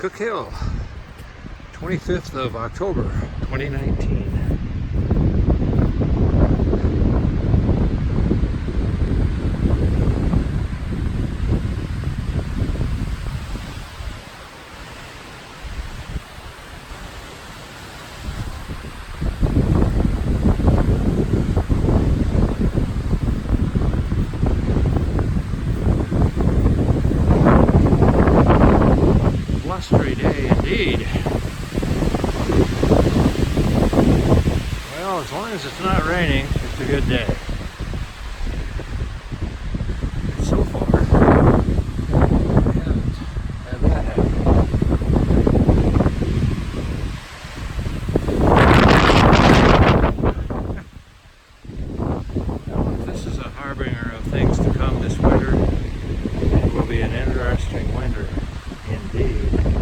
Cook Hill, 25th of October, 2019. Blustery day indeed. Well, as long as it's not raining, it's a good day.